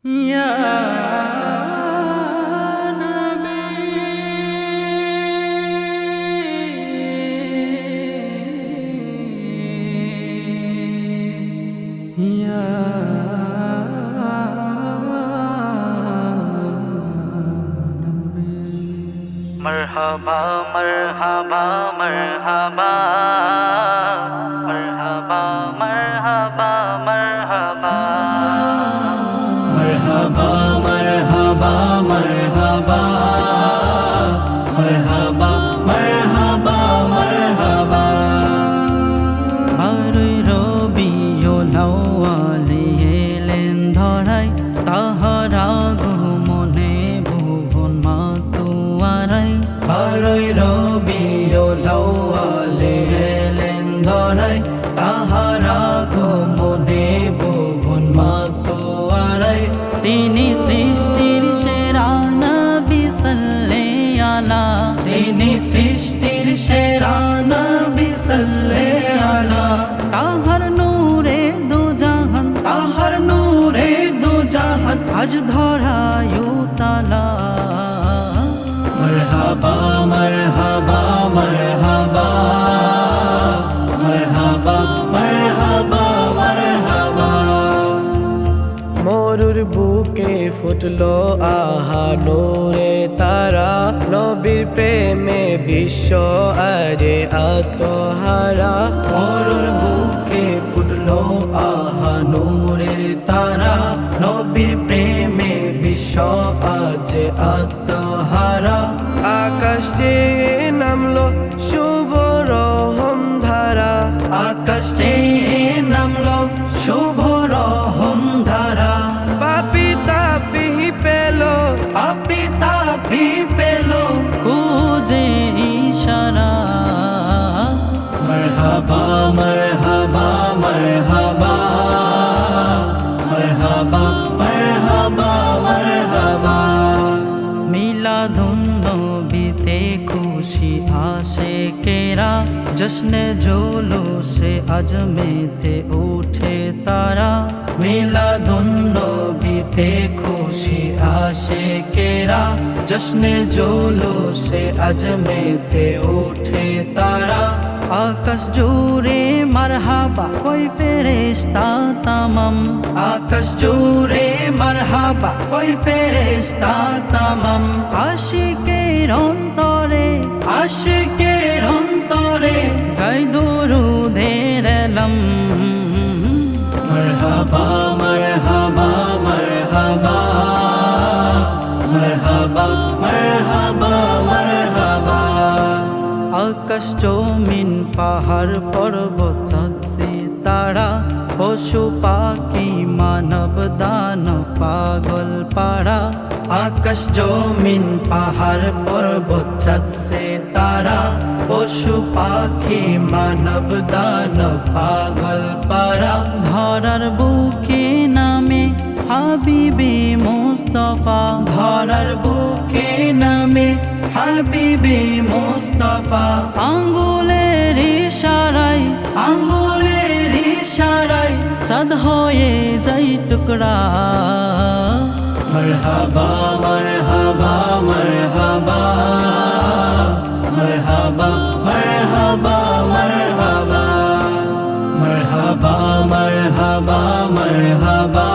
ইয়া নবী ইয়া मरहबा मरहबा मरहबा मरहबा मरहबा मरहबा मरहबा मरहबा मरहबा मरहबा मरहबा मरहबा বারোই রবিউল আউয়ালে এলেন ধরাই তাহার আগমনে ভুবন মাতুয়ারাই। বারোই রবিউল আউয়ালে এলেন ধরাই তাহার আগমনে ভুবন মাতুয়ারাই। তিনি সৃষ্টির সেরা নবী সাল্লাল্লাহু আলা, তিনি সৃষ্টির সেরা নবী সাল্লাল্লাহু আলা। তাহার নূরে দু জাহান, তাহার নূরে দু জাহান আজ ধরায়ু তালা। मरहबा मरहबा मरहबा मरहबा मरहबा मरहबा মরুর বুকে ফুটলো আহা নূরের তারা, নবীর প্রেমে বিশ্ব আরে আত্মহারা। মরুর বুকে ফুটলো আহা নূরের তারা, নবীর প্রেমে বিশ্ব আজ আত্মহারা। আকাশ চেয়ে নামলো শুভ রহম ধারা, আকাশ চেয়ে নামলো শুভ রহম ধারা। পাপি তাপি পেল, পাপি তাপি পেল কুজে ইশারা। मरहबा मरहबा मरहबा मरहबा मरहबा मरहबा মিলাদুন নবীতে খুশি আশিকেরা, জশ্নে জুলুসে আজ মেতে উঠে তারা। মিলাদুন নবীতে খুশি আশিকেরা, জশ্নে জুলুসে আজ মেতে উঠে তারা। আকাশ জুড়ে মারহাবা কই ফেরেশতা তামাম, আকাশ জুড়ে মারহাবা কই ফেরেশতা তামাম। আশিকের অন্তরে, আশিকের অন্তরে গাই দরুদের এলাম। मरहबा मरहबा मरहबा मरहबा मरहबा मरहबा আকাশ জমিন পাহাড় পর্বত চাঁদসে তারা, পশু পাখি মানব দানব পাগল পাড়া। আকাশ জমিন পাহাড় পর্বত চাঁদসে তারা, পশু পাখি মানব দানব পাগল পাড়া। ধরার বুকে নামে হাবিবে মুস্তাফা, ধরার বুকে নামে হাবিবে মুস্তাফা। আঙ্গুলের ইশারায়, আঙ্গুলের ইশারায় চাঁদ হয়ে যাই টুকরা। मरहबा मरहबा मरहबा मरहबा मरहबा मरहबा मरहबा मरहबा मरहबा